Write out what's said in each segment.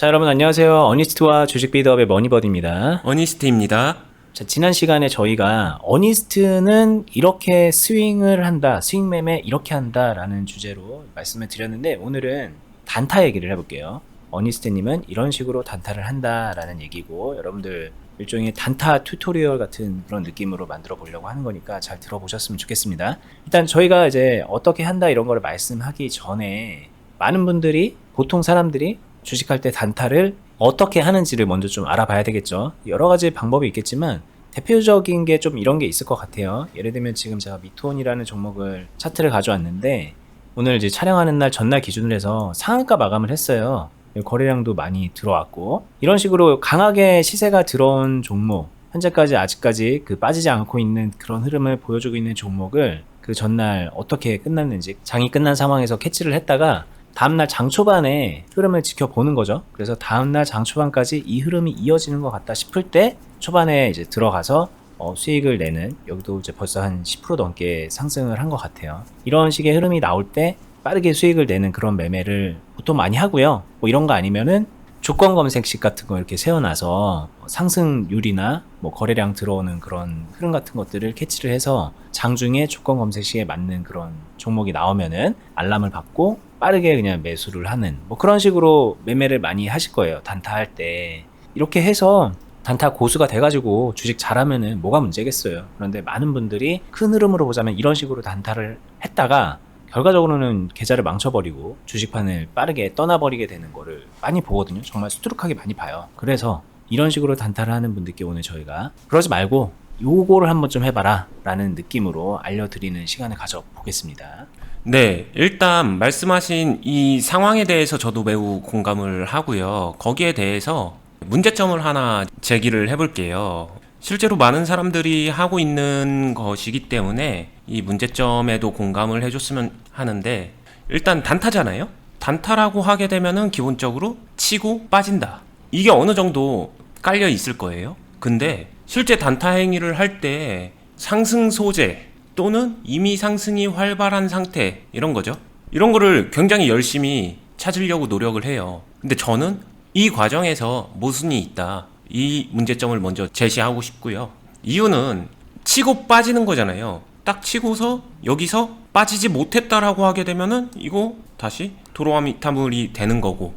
자, 여러분 안녕하세요. 어니스트와 주식 빌드업의 머니버드입니다. 어니스트입니다. 자, 지난 시간에 저희가 어니스트는 이렇게 스윙을 한다, 스윙 매매 이렇게 한다라는 주제로 말씀을 드렸는데 오늘은 단타 얘기를 해볼게요. 어니스트님은 이런 식으로 단타를 한다라는 얘기고 여러분들 일종의 단타 튜토리얼 같은 그런 느낌으로 만들어 보려고 하는 거니까 잘 들어보셨으면 좋겠습니다. 일단 저희가 이제 어떻게 한다 이런 거를 말씀하기 전에 많은 분들이 보통 사람들이 주식할 때 단타를 어떻게 하는지를 먼저 좀 알아봐야 되겠죠. 여러 가지 방법이 있겠지만 대표적인 게 좀 이런 게 있을 것 같아요. 예를 들면 지금 제가 미톤이라는 종목을 차트를 가져왔는데 오늘 이제 촬영하는 날 전날 기준으로 해서 상한가 마감을 했어요. 거래량도 많이 들어왔고 이런 식으로 강하게 시세가 들어온 종목, 현재까지 아직까지 그 빠지지 않고 있는 그런 흐름을 보여주고 있는 종목을 그 전날 어떻게 끝났는지 장이 끝난 상황에서 캐치를 했다가 다음날 장 초반에 흐름을 지켜보는 거죠. 그래서 다음날 장 초반까지 이 흐름이 이어지는 것 같다 싶을 때 초반에 이제 들어가서 수익을 내는, 여기도 이제 벌써 한 10% 넘게 상승을 한 것 같아요. 이런 식의 흐름이 나올 때 빠르게 수익을 내는 그런 매매를 보통 많이 하고요. 뭐 이런 거 아니면은 조건 검색식 같은 거 이렇게 세워놔서 상승률이나 뭐 거래량 들어오는 그런 흐름 같은 것들을 캐치를 해서 장중에 조건 검색식에 맞는 그런 종목이 나오면은 알람을 받고 빠르게 그냥 매수를 하는 뭐 그런 식으로 매매를 많이 하실 거예요. 단타 할 때. 이렇게 해서 단타 고수가 돼가지고 주식 잘하면은 뭐가 문제겠어요. 그런데 많은 분들이 큰 흐름으로 보자면 이런 식으로 단타를 했다가 결과적으로는 계좌를 망쳐버리고 주식판을 빠르게 떠나버리게 되는 거를 많이 보거든요. 정말 수두룩하게 많이 봐요. 그래서 이런 식으로 단타를 하는 분들께 오늘 저희가 그러지 말고 요거를 한번 좀 해봐라 라는 느낌으로 알려드리는 시간을 가져보겠습니다. 네, 일단 말씀하신 이 상황에 대해서 저도 매우 공감을 하고요. 거기에 대해서 문제점을 하나 제기를 해볼게요. 실제로 많은 사람들이 하고 있는 것이기 때문에 이 문제점에도 공감을 해줬으면 하는데, 일단 단타잖아요? 단타라고 하게 되면은 기본적으로 치고 빠진다. 이게 어느 정도 깔려 있을 거예요. 근데 실제 단타 행위를 할 때 상승 소재 또는 이미 상승이 활발한 상태, 이런 거죠. 이런 거를 굉장히 열심히 찾으려고 노력을 해요. 근데 저는 이 과정에서 모순이 있다, 이 문제점을 먼저 제시하고 싶고요. 이유는 치고 빠지는 거잖아요. 딱 치고서 여기서 빠지지 못했다라고 하게 되면은 이거 다시 도로아미타물이 되는 거고,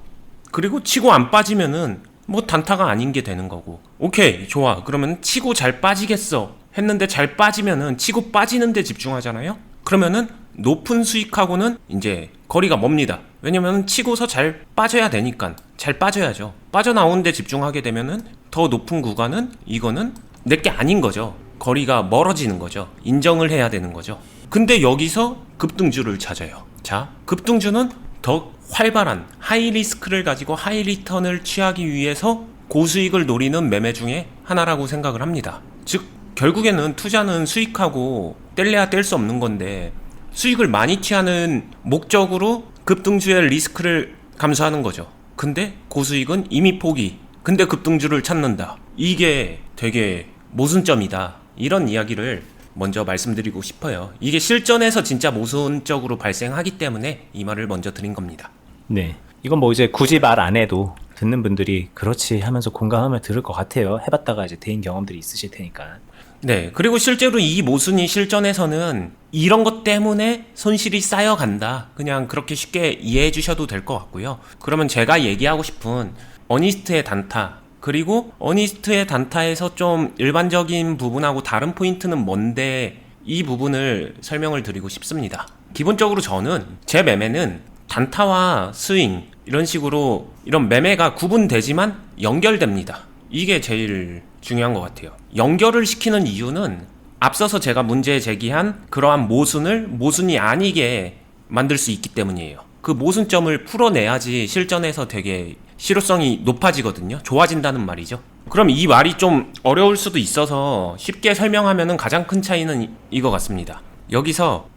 그리고 치고 안 빠지면은 뭐 단타가 아닌 게 되는 거고. 오케이, 좋아. 그러면 치고 잘 빠지겠어 했는데 잘 빠지면은 치고 빠지는 데 집중하잖아요. 그러면은 높은 수익하고는 이제 거리가 멉니다. 왜냐면 치고서 잘 빠져야 되니까 잘 빠져야죠. 빠져나오는 데 집중하게 되면은 더 높은 구간은 이거는 내게 아닌 거죠. 거리가 멀어지는 거죠. 인정을 해야 되는 거죠. 근데 여기서 급등주를 찾아요. 자, 급등주는 더 활발한 하이 리스크를 가지고 하이 리턴을 취하기 위해서 고수익을 노리는 매매 중에 하나라고 생각을 합니다. 즉 결국에는 투자는 수익하고 뗄래야 뗄 수 없는 건데, 수익을 많이 취하는 목적으로 급등주의 리스크를 감수하는 거죠. 근데 고수익은 이미 포기. 근데 급등주를 찾는다. 이게 되게 모순점이다. 이런 이야기를 먼저 말씀드리고 싶어요. 이게 실전에서 진짜 모순적으로 발생하기 때문에 이 말을 먼저 드린 겁니다. 네. 이건 뭐 이제 굳이 말 안 해도 듣는 분들이 그렇지 하면서 공감하면 들을 것 같아요. 해봤다가 이제 대인 경험들이 있으실 테니까. 네, 그리고 실제로 이 모순이 실전에서는 이런 것 때문에 손실이 쌓여간다. 그냥 그렇게 쉽게 이해해 주셔도 될 것 같고요. 그러면 제가 얘기하고 싶은 어니스트의 단타, 그리고 어니스트의 단타에서 좀 일반적인 부분하고 다른 포인트는 뭔데, 이 부분을 설명을 드리고 싶습니다. 기본적으로 저는 제 매매는 단타와 스윙 이런 식으로 이런 매매가 구분되지만 연결됩니다. 이게 제일 중요한 것 같아요. 연결을 시키는 이유는 앞서서 제가 문제 제기한 그러한 모순을 모순이 아니게 만들 수 있기 때문이에요. 그 모순점을 풀어내야지 실전에서 되게 실효성이 높아지거든요. 좋아진다는 말이죠. 그럼 이 말이 좀 어려울 수도 있어서 쉽게 설명하면은 가장 큰 차이는 이거 같습니다. 여기서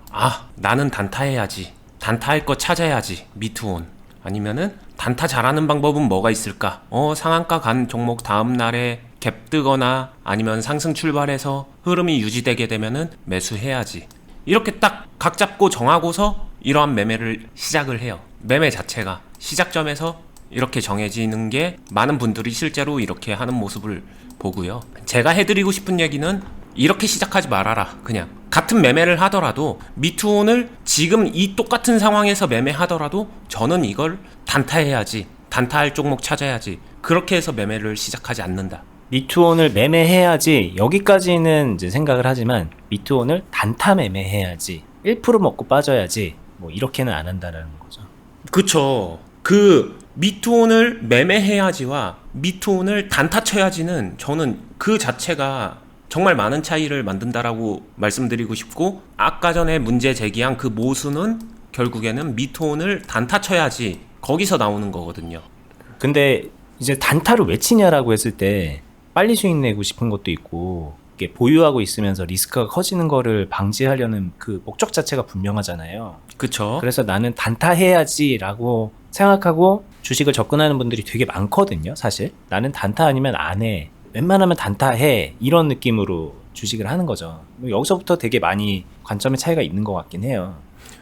나는 단타해야지, 단타할 거 찾아야지, 미투온. 아니면은 단타 잘하는 방법은 뭐가 있을까? 상한가 간 종목 다음 날에 갭 뜨거나 아니면 상승 출발해서 흐름이 유지되게 되면은 매수해야지. 이렇게 딱 각 잡고 정하고서 이러한 매매를 시작을 해요. 매매 자체가 시작점에서 이렇게 정해지는 게 많은 분들이 실제로 이렇게 하는 모습을 보고요. 제가 해드리고 싶은 얘기는 이렇게 시작하지 말아라. 그냥 같은 매매를 하더라도 미투온을 지금 이 똑같은 상황에서 매매하더라도 저는 이걸 단타해야지, 단타할 종목 찾아야지, 그렇게 해서 매매를 시작하지 않는다. 미투온을 매매해야지 여기까지는 이제 생각을 하지만 미투온을 단타 매매해야지 1% 먹고 빠져야지 뭐 이렇게는 안 한다라는 거죠. 그쵸. 그 미투온을 매매해야지와 미투온을 단타 쳐야지는 저는 그 자체가 정말 많은 차이를 만든다라고 말씀드리고 싶고, 아까 전에 문제 제기한 그 모순은 결국에는 미투온을 단타 쳐야지 거기서 나오는 거거든요. 근데 이제 단타를 왜 치냐라고 했을 때 빨리 수익 내고 싶은 것도 있고 이게 보유하고 있으면서 리스크가 커지는 거를 방지하려는 그 목적 자체가 분명하잖아요. 그쵸. 그래서 나는 단타 해야지라고 생각하고 주식을 접근하는 분들이 되게 많거든요. 사실 나는 단타 아니면 안 해, 웬만하면 단타 해, 이런 느낌으로 주식을 하는 거죠. 여기서부터 되게 많이 관점의 차이가 있는 것 같긴 해요.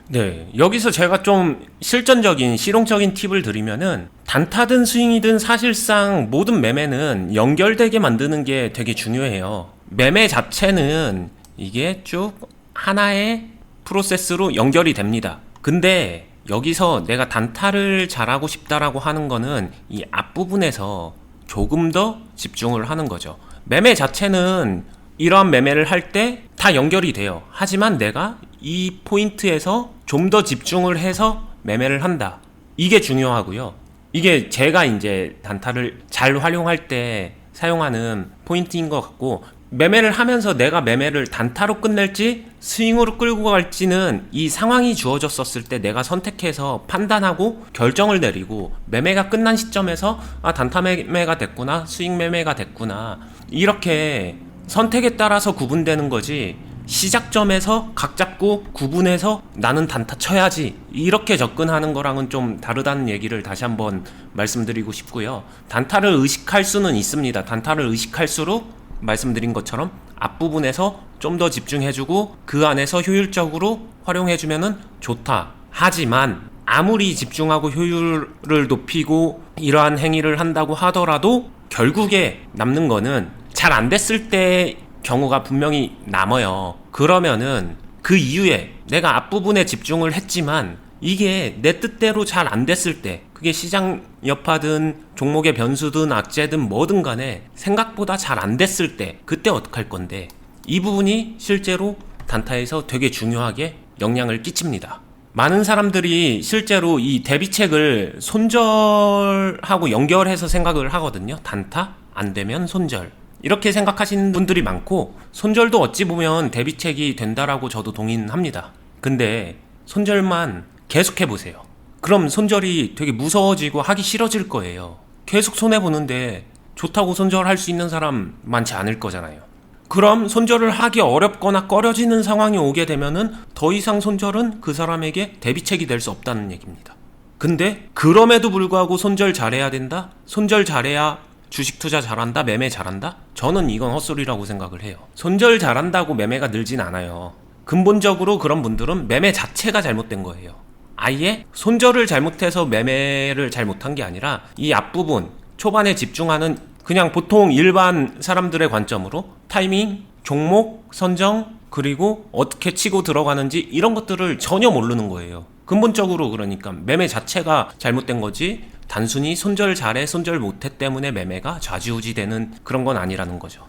네, 여기서 제가 좀 실전적인 실용적인 팁을 드리면은, 단타든 스윙이든 사실상 모든 매매는 연결되게 만드는 게 되게 중요해요. 매매 자체는 이게 쭉 하나의 프로세스로 연결이 됩니다. 근데 여기서 내가 단타를 잘하고 싶다라고 하는 거는 이 앞부분에서 조금 더 집중을 하는 거죠. 매매 자체는 이러한 매매를 할 때 다 연결이 돼요. 하지만 내가 이 포인트에서 좀 더 집중을 해서 매매를 한다. 이게 중요하고요. 이게 제가 이제 단타를 잘 활용할 때 사용하는 포인트인 것 같고, 매매를 하면서 내가 매매를 단타로 끝낼지 스윙으로 끌고 갈지는 이 상황이 주어졌었을 때 내가 선택해서 판단하고 결정을 내리고, 매매가 끝난 시점에서 아, 단타 매매가 됐구나, 스윙 매매가 됐구나, 이렇게 선택에 따라서 구분되는 거지, 시작점에서 각 잡고 구분해서 나는 단타 쳐야지 이렇게 접근하는 거랑은 좀 다르다는 얘기를 다시 한번 말씀드리고 싶고요. 단타를 의식할 수는 있습니다. 단타를 의식할수록 말씀드린 것처럼 앞부분에서 좀 더 집중해주고 그 안에서 효율적으로 활용해주면은 좋다. 하지만 아무리 집중하고 효율을 높이고 이러한 행위를 한다고 하더라도 결국에 남는 거는 잘 안 됐을 때 경우가 분명히 남아요. 그러면은 그 이후에 내가 앞부분에 집중을 했지만 이게 내 뜻대로 잘 안 됐을 때, 그게 시장 여파든 종목의 변수든 악재든 뭐든 간에 생각보다 잘 안 됐을 때, 그때 어떡할 건데, 이 부분이 실제로 단타에서 되게 중요하게 영향을 끼칩니다. 많은 사람들이 실제로 이 대비책을 손절하고 연결해서 생각을 하거든요. 단타 안 되면 손절, 이렇게 생각하시는 분들이 많고, 손절도 어찌 보면 대비책이 된다라고 저도 동의합니다. 근데 손절만 계속 해보세요. 그럼 손절이 되게 무서워지고 하기 싫어질 거예요. 계속 손해보는데 좋다고 손절할 수 있는 사람 많지 않을 거잖아요. 그럼 손절을 하기 어렵거나 꺼려지는 상황이 오게 되면은 더 이상 손절은 그 사람에게 대비책이 될 수 없다는 얘기입니다. 근데 그럼에도 불구하고 손절 잘해야 된다? 손절 잘해야 주식 투자 잘한다? 매매 잘한다? 저는 이건 헛소리라고 생각을 해요. 손절 잘한다고 매매가 늘진 않아요. 근본적으로 그런 분들은 매매 자체가 잘못된 거예요. 아예 손절을 잘못해서 매매를 잘못한 게 아니라 이 앞부분 초반에 집중하는, 그냥 보통 일반 사람들의 관점으로 타이밍, 종목 선정, 그리고 어떻게 치고 들어가는지 이런 것들을 전혀 모르는 거예요. 근본적으로 그러니까 매매 자체가 잘못된 거지, 단순히 손절 잘해 손절 못해 때문에 매매가 좌지우지 되는 그런 건 아니라는 거죠.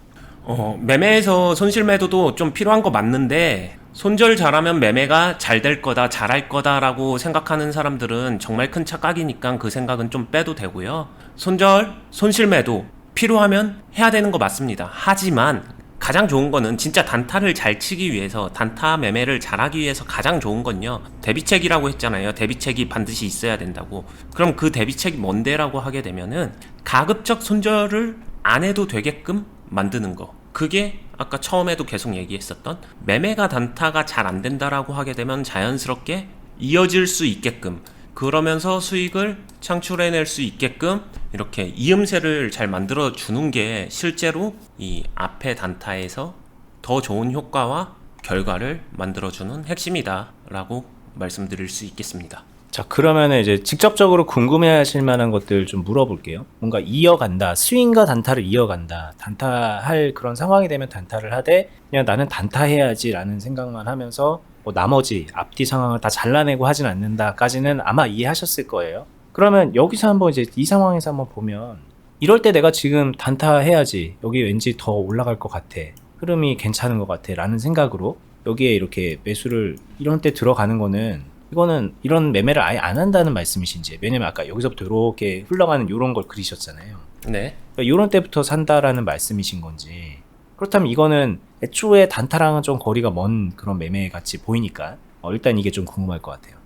매매에서 손실매도도 좀 필요한 거 맞는데, 손절 잘하면 매매가 잘 될 거다, 잘할 거다라고 생각하는 사람들은 정말 큰 착각이니까 그 생각은 좀 빼도 되고요. 손절, 손실매도 필요하면 해야 되는 거 맞습니다. 하지만 가장 좋은 거는 진짜 단타를 잘 치기 위해서, 단타 매매를 잘하기 위해서 가장 좋은 건요, 대비책이라고 했잖아요. 대비책이 반드시 있어야 된다고. 그럼 그 대비책이 뭔데라고 하게 되면은 가급적 손절을 안 해도 되게끔 만드는 거. 그게 아까 처음에도 계속 얘기했었던, 매매가 단타가 잘 안 된다라고 하게 되면 자연스럽게 이어질 수 있게끔, 그러면서 수익을 창출해낼 수 있게끔 이렇게 이음새를 잘 만들어 주는 게 실제로 이 앞에 단타에서 더 좋은 효과와 결과를 만들어주는 핵심이다 라고 말씀드릴 수 있겠습니다. 자, 그러면 이제 직접적으로 궁금해하실 만한 것들 좀 물어볼게요. 뭔가 이어간다, 스윙과 단타를 이어간다, 단타할 그런 상황이 되면 단타를 하되 그냥 나는 단타해야지라는 생각만 하면서 뭐 나머지 앞뒤 상황을 다 잘라내고 하진 않는다까지는 아마 이해하셨을 거예요. 그러면 여기서 한번 이제 이 상황에서 한번 보면 이럴 때 내가 지금 단타해야지, 여기 왠지 더 올라갈 것 같아, 흐름이 괜찮은 것 같아 라는 생각으로 여기에 이렇게 매수를 이런 때 들어가는 거는, 이거는 이런 매매를 아예 안 한다는 말씀이신지, 왜냐면 아까 여기서부터 이렇게 흘러가는 이런 걸 그리셨잖아요. 네. 그러니까 이런 때부터 산다라는 말씀이신 건지, 그렇다면 이거는 애초에 단타랑은 좀 거리가 먼 그런 매매 같이 보이니까 일단 이게 좀 궁금할 것 같아요.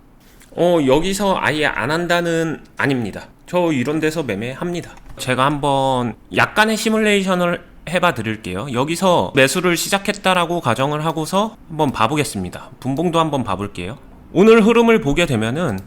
여기서 아예 안 한다는 아닙니다. 저 이런 데서 매매합니다. 제가 한번 약간의 시뮬레이션을 해봐 드릴게요. 여기서 매수를 시작했다라고 가정을 하고서 한번 봐보겠습니다. 분봉도 한번 봐볼게요. 오늘 흐름을 보게 되면은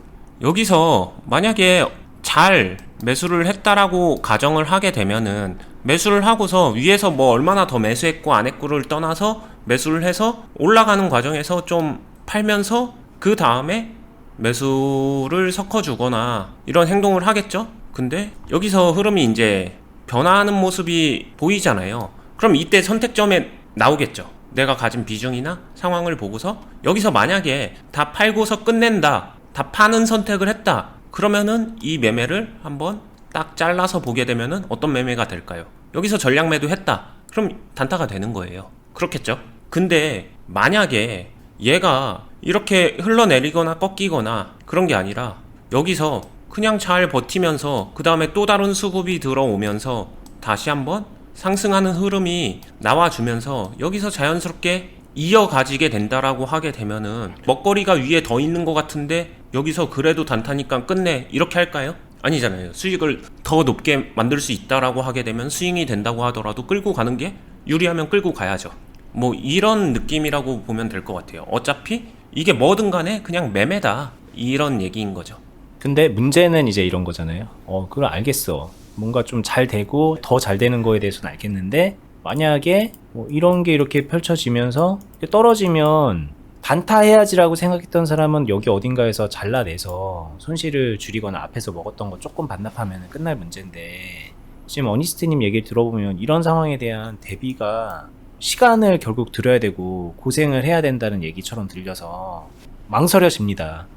여기서 만약에 잘 매수를 했다라고 가정을 하게 되면은, 매수를 하고서 위에서 뭐 얼마나 더 매수했고 안 했고를 떠나서 매수를 해서 올라가는 과정에서 좀 팔면서 그 다음에 매수를 섞어주거나 이런 행동을 하겠죠. 근데 여기서 흐름이 이제 변화하는 모습이 보이잖아요. 그럼 이때 선택점에 나오겠죠. 내가 가진 비중이나 상황을 보고서 여기서 만약에 다 팔고서 끝낸다, 다 파는 선택을 했다, 그러면은 이 매매를 한번 딱 잘라서 보게 되면은 어떤 매매가 될까요? 여기서 전략 매도 했다, 그럼 단타가 되는 거예요. 그렇겠죠? 근데 만약에 얘가 이렇게 흘러내리거나 꺾이거나 그런 게 아니라 여기서 그냥 잘 버티면서 그 다음에 또 다른 수급이 들어오면서 다시 한번 상승하는 흐름이 나와주면서 여기서 자연스럽게 이어가지게 된다라고 하게 되면은, 먹거리가 위에 더 있는 것 같은데 여기서 그래도 단타니까 끝내, 이렇게 할까요? 아니잖아요. 수익을 더 높게 만들 수 있다라고 하게 되면 스윙이 된다고 하더라도 끌고 가는 게 유리하면 끌고 가야죠. 뭐 이런 느낌이라고 보면 될 것 같아요. 어차피 이게 뭐든 간에 그냥 매매다, 이런 얘기인 거죠. 근데 문제는 이제 이런 거잖아요. 그걸 알겠어. 뭔가 좀 잘 되고 더 잘 되는 거에 대해서는 알겠는데, 만약에 뭐 이런 게 이렇게 펼쳐지면서 떨어지면 단타해야지라고 생각했던 사람은 여기 어딘가에서 잘라내서 손실을 줄이거나 앞에서 먹었던 거 조금 반납하면 끝날 문제인데, 지금 어니스트님 얘기를 들어보면 이런 상황에 대한 대비가 시간을 결국 들여야 되고 고생을 해야 된다는 얘기처럼 들려서 망설여집니다.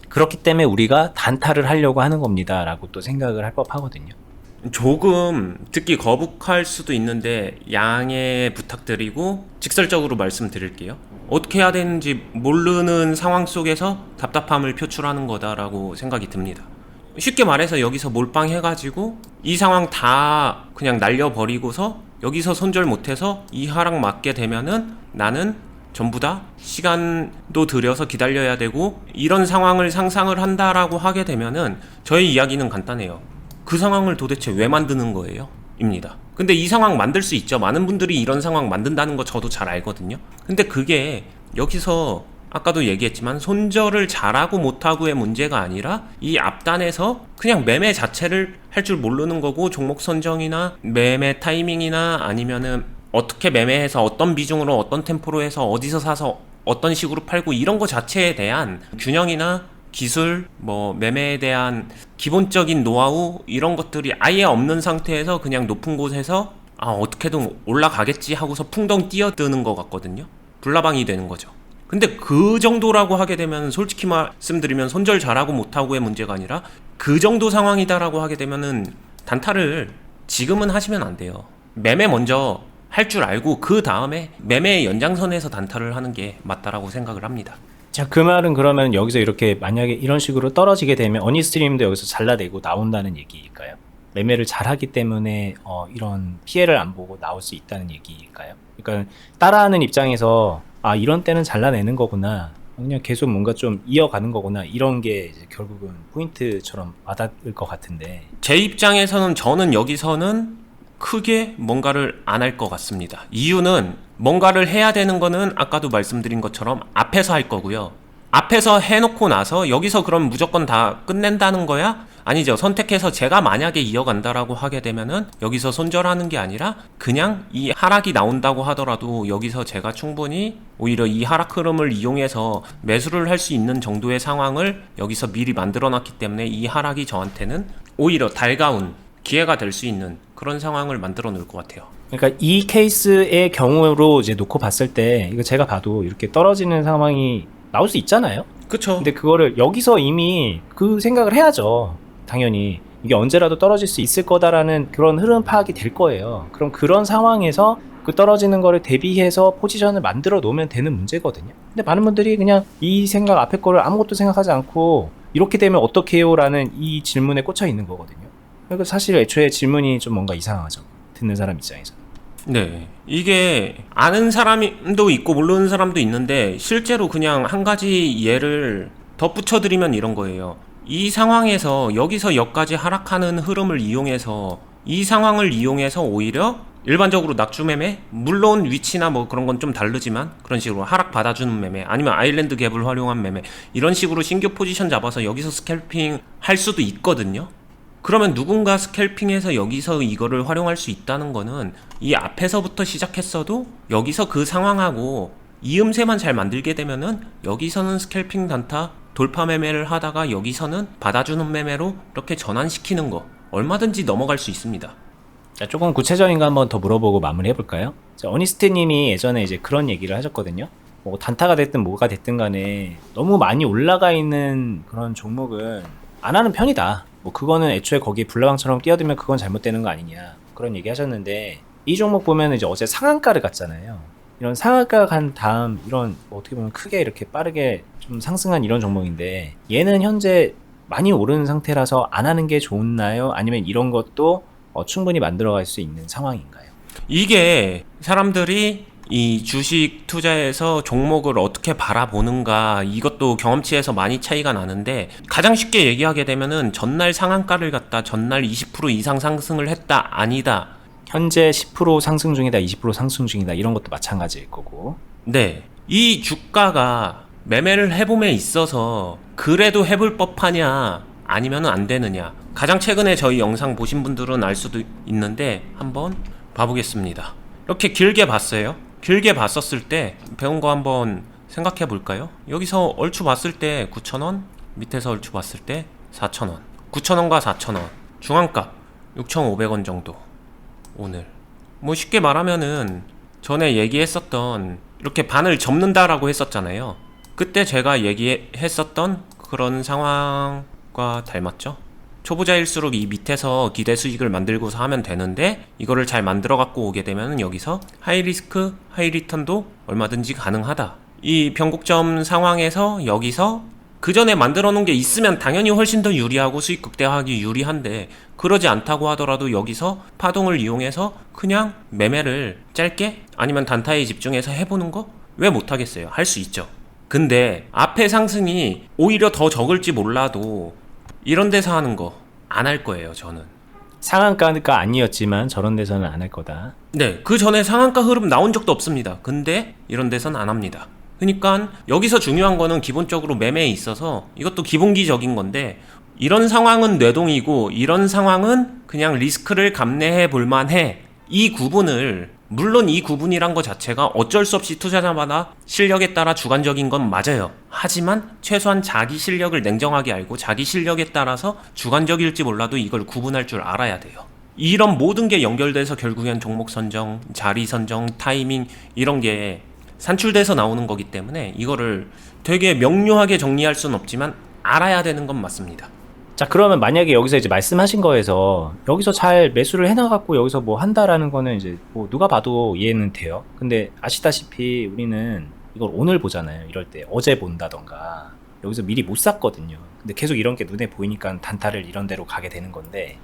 그렇기 때문에 우리가 단타를 하려고 하는 겁니다 라고 또 생각을 할 법하거든요. 조금 듣기 거북할 수도 있는데 양해 부탁드리고 직설적으로 말씀드릴게요. 어떻게 해야 되는지 모르는 상황 속에서 답답함을 표출하는 거다라고 생각이 듭니다. 쉽게 말해서 여기서 몰빵해가지고 이 상황 다 그냥 날려버리고서 여기서 손절 못해서 이 하락 맞게 되면은 나는 전부 다 시간도 들여서 기다려야 되고, 이런 상황을 상상을 한다라고 하게 되면은 저의 이야기는 간단해요. 그 상황을 도대체 왜 만드는 거예요? 입니다. 근데 이 상황 만들 수 있죠. 많은 분들이 이런 상황 만든다는 거 저도 잘 알거든요. 근데 그게 여기서 아까도 얘기했지만 손절을 잘하고 못하고의 문제가 아니라 이 앞단에서 그냥 매매 자체를 할 줄 모르는 거고, 종목 선정이나 매매 타이밍이나 아니면은 어떻게 매매해서 어떤 비중으로 어떤 템포로 해서 어디서 사서 어떤 식으로 팔고, 이런 거 자체에 대한 균형이나 기술, 뭐 매매에 대한 기본적인 노하우, 이런 것들이 아예 없는 상태에서 그냥 높은 곳에서 어떻게든 올라가겠지 하고서 풍덩 뛰어드는 것 같거든요. 불나방이 되는 거죠. 근데 그 정도라고 하게 되면 솔직히 말씀드리면 손절 잘하고 못하고의 문제가 아니라 그 정도 상황이다라고 하게 되면은 단타를 지금은 하시면 안 돼요. 매매 먼저 할 줄 알고 그 다음에 매매의 연장선에서 단타를 하는 게 맞다라고 생각을 합니다. 자, 그 말은 그러면 여기서 이렇게 만약에 이런 식으로 떨어지게 되면 어니스트림도 여기서 잘라내고 나온다는 얘기일까요? 매매를 잘하기 때문에 이런 피해를 안 보고 나올 수 있다는 얘기일까요? 그러니까 따라하는 입장에서 이런 때는 잘라내는 거구나, 그냥 계속 뭔가 좀 이어가는 거구나, 이런 게 이제 결국은 포인트처럼 와닿을 것 같은데, 제 입장에서는 저는 여기서는 크게 뭔가를 안 할 것 같습니다. 이유는 뭔가를 해야 되는 거는 아까도 말씀드린 것처럼 앞에서 할 거고요. 앞에서 해놓고 나서 여기서 그럼 무조건 다 끝낸다는 거야? 아니죠. 선택해서 제가 만약에 이어간다라고 하게 되면은 여기서 손절하는 게 아니라 그냥 이 하락이 나온다고 하더라도 여기서 제가 충분히 오히려 이 하락 흐름을 이용해서 매수를 할 수 있는 정도의 상황을 여기서 미리 만들어 놨기 때문에 이 하락이 저한테는 오히려 달가운 기회가 될 수 있는 그런 상황을 만들어 놓을 것 같아요. 그러니까 이 케이스의 경우로 이제 놓고 봤을 때 이거 제가 봐도 이렇게 떨어지는 상황이 나올 수 있잖아요. 그쵸. 근데 그거를 여기서 이미 그 생각을 해야죠. 당연히 이게 언제라도 떨어질 수 있을 거다라는 그런 흐름 파악이 될 거예요. 그럼 그런 상황에서 그 떨어지는 거를 대비해서 포지션을 만들어 놓으면 되는 문제거든요. 근데 많은 분들이 그냥 이 생각 앞에 거를 아무것도 생각하지 않고 이렇게 되면 어떡해요? 라는 이 질문에 꽂혀 있는 거거든요. 그러니까 사실 애초에 질문이 좀 뭔가 이상하죠. 듣는 사람 입장에서. 네. 이게 아는 사람도 있고 모르는 사람도 있는데 실제로 그냥 한 가지 예를 덧붙여 드리면 이런 거예요. 이 상황에서 여기서 여기까지 하락하는 흐름을 이용해서 이 상황을 이용해서 오히려 일반적으로 낙주 매매, 물론 위치나 뭐 그런 건 좀 다르지만 그런 식으로 하락 받아주는 매매, 아니면 아일랜드 갭을 활용한 매매, 이런 식으로 신규 포지션 잡아서 여기서 스캘핑 할 수도 있거든요. 그러면 누군가 스캘핑해서 여기서 이거를 활용할 수 있다는 거는 이 앞에서부터 시작했어도 여기서 그 상황하고 이음새만 잘 만들게 되면은 여기서는 스캘핑 단타 돌파 매매를 하다가 여기서는 받아주는 매매로 이렇게 전환시키는 거 얼마든지 넘어갈 수 있습니다. 자, 조금 구체적인 거 한번 더 물어보고 마무리 해볼까요? 자, 어니스트님이 예전에 이제 그런 얘기를 하셨거든요. 뭐 단타가 됐든 뭐가 됐든 간에 너무 많이 올라가 있는 그런 종목은 안 하는 편이다. 뭐 그거는 애초에 거기에 불나방처럼 끼어들면 그건 잘못되는 거 아니냐. 그런 얘기 하셨는데 이 종목 보면 이제 어제 상한가를 갔잖아요. 이런 상한가 간 다음 이런 뭐 어떻게 보면 크게 이렇게 빠르게 좀 상승한 이런 종목인데 얘는 현재 많이 오른 상태라서 안 하는 게 좋나요? 아니면 이런 것도 충분히 만들어갈 수 있는 상황인가요? 이게 사람들이 이 주식 투자에서 종목을 어떻게 바라보는가 이것도 경험치에서 많이 차이가 나는데 가장 쉽게 얘기하게 되면은 전날 상한가를 갔다 전날 20% 이상 상승을 했다 아니다. 현재 10% 상승 중이다, 20% 상승 중이다 이런 것도 마찬가지일 거고. 네. 이 주가가 매매를 해봄에 있어서 그래도 해볼 법하냐 아니면 안 되느냐. 가장 최근에 저희 영상 보신 분들은 알 수도 있는데 한번 봐보겠습니다. 이렇게 길게 봤어요. 길게 봤었을 때 배운 거 한번 생각해 볼까요? 여기서 얼추 봤을 때 9,000원, 밑에서 얼추 봤을 때 4,000원, 9,000원과 4,000원, 중앙값 6,500원 정도. 오늘 뭐 쉽게 말하면은 전에 얘기했었던 이렇게 반을 접는다라고 했었잖아요. 그때 제가 얘기했었던 그런 상황과 닮았죠. 초보자일수록 이 밑에서 기대 수익을 만들고서 하면 되는데 이거를 잘 만들어 갖고 오게 되면 여기서 하이 리스크 하이 리턴도 얼마든지 가능하다. 이 변곡점 상황에서 여기서 그 전에 만들어 놓은 게 있으면 당연히 훨씬 더 유리하고 수익 극대화하기 유리한데 그러지 않다고 하더라도 여기서 파동을 이용해서 그냥 매매를 짧게 아니면 단타에 집중해서 해보는 거 왜 못하겠어요? 할 수 있죠. 근데 앞에 상승이 오히려 더 적을지 몰라도 이런 데서 하는 거 안 할 거예요, 저는. 상한가가 아니었지만 저런 데서는 안 할 거다. 네, 그 전에 상한가 흐름 나온 적도 없습니다. 근데 이런 데서는 안 합니다. 그러니까 여기서 중요한 거는 기본적으로 매매에 있어서 이것도 기본기적인 건데 이런 상황은 뇌동이고 이런 상황은 그냥 리스크를 감내해 볼 만해. 이 구분을 물론 이 구분이란 것 자체가 어쩔 수 없이 투자자마다 실력에 따라 주관적인 건 맞아요. 하지만 최소한 자기 실력을 냉정하게 알고 자기 실력에 따라서 주관적일지 몰라도 이걸 구분할 줄 알아야 돼요. 이런 모든 게 연결돼서 결국엔 종목 선정, 자리 선정, 타이밍 이런 게 산출돼서 나오는 거기 때문에 이거를 되게 명료하게 정리할 수는 없지만 알아야 되는 건 맞습니다. 자, 그러면 만약에 여기서 이제 말씀하신 거에서 여기서 잘 매수를 해나갔고 여기서 뭐 한다라는 거는 이제 뭐 누가 봐도 이해는 돼요. 근데 아시다시피 우리는 이걸 오늘 보잖아요. 이럴 때 어제 본다던가 여기서 미리 못 샀거든요. 근데 계속 이런 게 눈에 보이니까 단타를 이런 데로 가게 되는 건데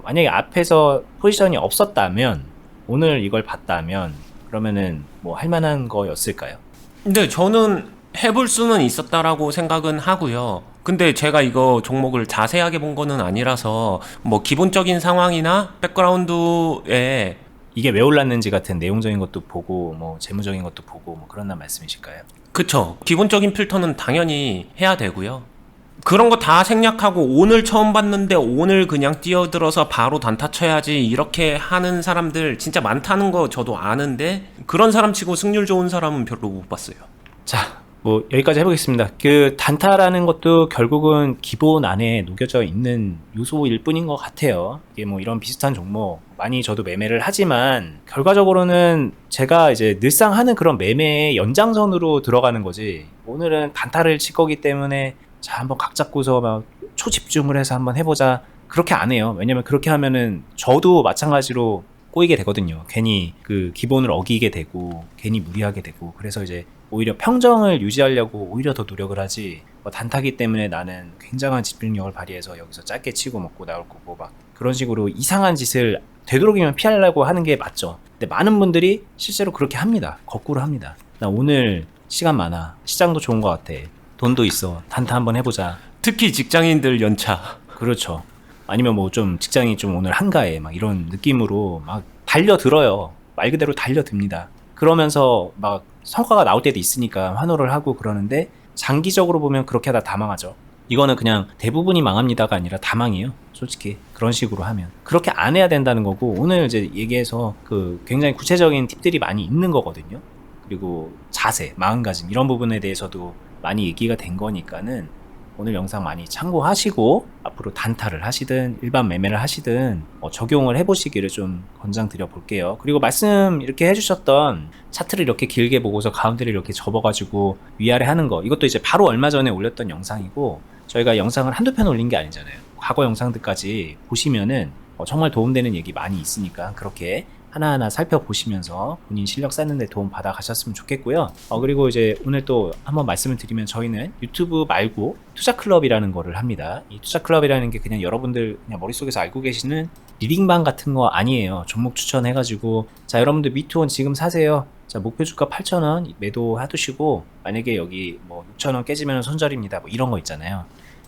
만약에 앞에서 포지션이 없었다면 오늘 이걸 봤다면 그러면은 뭐 할만한 거였을까요? 근데 저는 해볼 수는 있었다라고 생각은 하고요. 근데 제가 이거 종목을 자세하게 본 거는 아니라서 뭐 기본적인 상황이나 백그라운드에 이게 왜 올랐는지 같은 내용적인 것도 보고 뭐 재무적인 것도 보고 뭐 그런단 말씀이실까요? 그쵸. 기본적인 필터는 당연히 해야 되고요. 그런 거 다 생략하고 오늘 처음 봤는데 오늘 그냥 뛰어들어서 바로 단타 쳐야지 이렇게 하는 사람들 진짜 많다는 거 저도 아는데 그런 사람 치고 승률 좋은 사람은 별로 못 봤어요. 자, 뭐 여기까지 해보겠습니다. 그 단타라는 것도 결국은 기본 안에 녹여져 있는 요소일 뿐인 것 같아요. 이게 뭐 이런 비슷한 종목 많이 저도 매매를 하지만 결과적으로는 제가 이제 늘상 하는 그런 매매의 연장선으로 들어가는 거지, 오늘은 단타를 칠 거기 때문에 자 한번 각 잡고서 막 초집중을 해서 한번 해보자, 그렇게 안 해요. 왜냐면 그렇게 하면은 저도 마찬가지로 꼬이게 되거든요. 괜히 그 기본을 어기게 되고 괜히 무리하게 되고, 그래서 이제 오히려 평정을 유지하려고 오히려 더 노력을 하지, 뭐 단타기 때문에 나는 굉장한 집중력을 발휘해서 여기서 짧게 치고 먹고 나올 거고 막 그런 식으로 이상한 짓을 되도록이면 피하려고 하는 게 맞죠. 근데 많은 분들이 실제로 그렇게 합니다. 거꾸로 합니다. 나 오늘 시간 많아, 시장도 좋은 것 같아, 돈도 있어, 단타 한번 해보자. 특히 직장인들 연차. 그렇죠. 아니면 뭐 좀 직장이 좀 오늘 한가해 막 이런 느낌으로 막 달려들어요. 말 그대로 달려듭니다. 그러면서 막 성과가 나올 때도 있으니까 환호를 하고 그러는데, 장기적으로 보면 그렇게 하다 다 망하죠. 이거는 그냥 대부분이 망합니다가 아니라 다 망해요. 솔직히 그런 식으로 하면 그렇게 안 해야 된다는 거고, 오늘 이제 얘기해서 그 굉장히 구체적인 팁들이 많이 있는 거거든요. 그리고 자세, 마음가짐 이런 부분에 대해서도 많이 얘기가 된 거니까는 오늘 영상 많이 참고하시고 앞으로 단타를 하시든 일반 매매를 하시든 적용을 해보시기를 좀 권장드려 볼게요. 그리고 말씀 이렇게 해주셨던 차트를 이렇게 길게 보고서 가운데를 이렇게 접어가지고 위아래 하는 거, 이것도 이제 바로 얼마 전에 올렸던 영상이고, 저희가 영상을 한두 편 올린 게 아니잖아요. 과거 영상들까지 보시면은 정말 도움되는 얘기 많이 있으니까 그렇게 하나하나 살펴보시면서 본인 실력 쌓는데 도움 받아 가셨으면 좋겠고요. 그리고 이제 오늘 또 한번 말씀을 드리면, 저희는 유튜브 말고 투자클럽이라는 거를 합니다. 이 투자클럽이라는 게 그냥 여러분들 그냥 머릿속에서 알고 계시는 리딩방 같은 거 아니에요. 종목 추천해가지고 자 여러분들 미투원 지금 사세요, 자 목표 주가 8,000원 매도 해두시고 만약에 여기 뭐 6,000원 깨지면 손절입니다, 뭐 이런 거 있잖아요.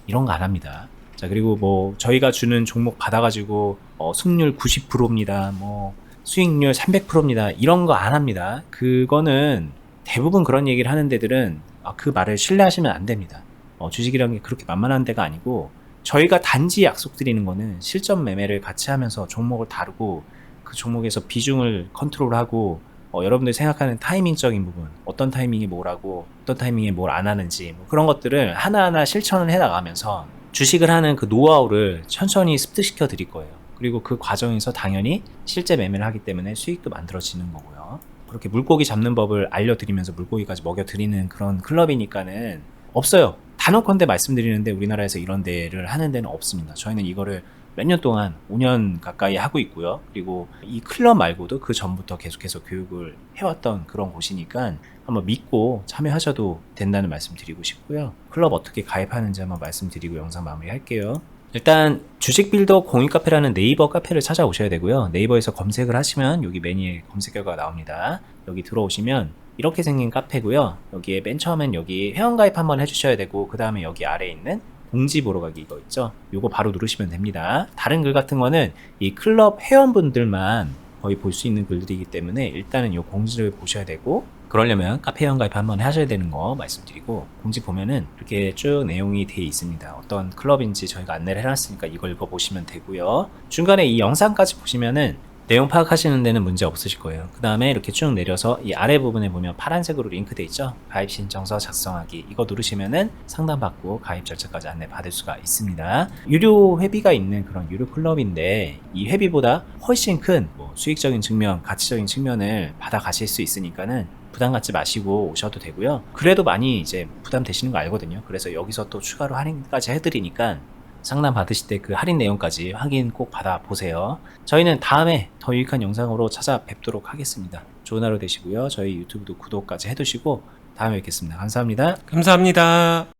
이런 거 안 합니다. 자 그리고 뭐 저희가 주는 종목 받아가지고 승률 90%입니다, 뭐 수익률 300%입니다, 이런 거 안 합니다. 그거는 대부분 그런 얘기를 하는 데들은 그 말을 신뢰하시면 안 됩니다. 주식이라는 게 그렇게 만만한 데가 아니고, 저희가 단지 약속드리는 거는 실전 매매를 같이 하면서 종목을 다루고 그 종목에서 비중을 컨트롤하고 여러분들이 생각하는 타이밍적인 부분, 어떤 타이밍에 뭘 하고 어떤 타이밍에 뭘 안 하는지 뭐 그런 것들을 하나하나 실천을 해 나가면서 주식을 하는 그 노하우를 천천히 습득시켜 드릴 거예요. 그리고 그 과정에서 당연히 실제 매매를 하기 때문에 수익도 만들어지는 거고요. 그렇게 물고기 잡는 법을 알려드리면서 물고기까지 먹여드리는 그런 클럽이니까는 없어요. 단언컨대 말씀드리는데 우리나라에서 이런 데를 하는 데는 없습니다. 저희는 이거를 몇 년 동안 5년 가까이 하고 있고요. 그리고 이 클럽 말고도 그 전부터 계속해서 교육을 해왔던 그런 곳이니까 한번 믿고 참여하셔도 된다는 말씀 드리고 싶고요. 클럽 어떻게 가입하는지 한번 말씀드리고 영상 마무리할게요. 일단 주식빌더 공유카페라는 네이버 카페를 찾아오셔야 되고요. 네이버에서 검색을 하시면 여기 메뉴에 검색 결과가 나옵니다. 여기 들어오시면 이렇게 생긴 카페고요. 여기에 맨 처음엔 여기 회원가입 한번 해주셔야 되고, 그 다음에 여기 아래에 있는 공지 보러 가기 이거 있죠? 요거 바로 누르시면 됩니다. 다른 글 같은 거는 이 클럽 회원분들만 거의 볼 수 있는 글들이기 때문에 일단은 요 공지를 보셔야 되고, 그러려면 카페 회원가입 한번 하셔야 되는 거 말씀드리고, 공지 보면은 이렇게 쭉 내용이 되어 있습니다. 어떤 클럽인지 저희가 안내를 해놨으니까 이걸 읽어보시면 되고요. 중간에 이 영상까지 보시면은 내용 파악하시는 데는 문제 없으실 거예요. 그 다음에 이렇게 쭉 내려서 이 아래 부분에 보면 파란색으로 링크돼 있죠? 가입 신청서 작성하기, 이거 누르시면은 상담받고 가입 절차까지 안내 받을 수가 있습니다. 유료 회비가 있는 그런 유료 클럽인데, 이 회비보다 훨씬 큰 뭐 수익적인 측면, 가치적인 측면을 받아 가실 수 있으니까는 부담 갖지 마시고 오셔도 되고요. 그래도 많이 이제 부담 되시는 거 알거든요. 그래서 여기서 또 추가로 할인까지 해드리니까 상담 받으실 때 그 할인 내용까지 확인 꼭 받아보세요. 저희는 다음에 더 유익한 영상으로 찾아뵙도록 하겠습니다. 좋은 하루 되시고요. 저희 유튜브도 구독까지 해두시고 다음에 뵙겠습니다. 감사합니다. 감사합니다.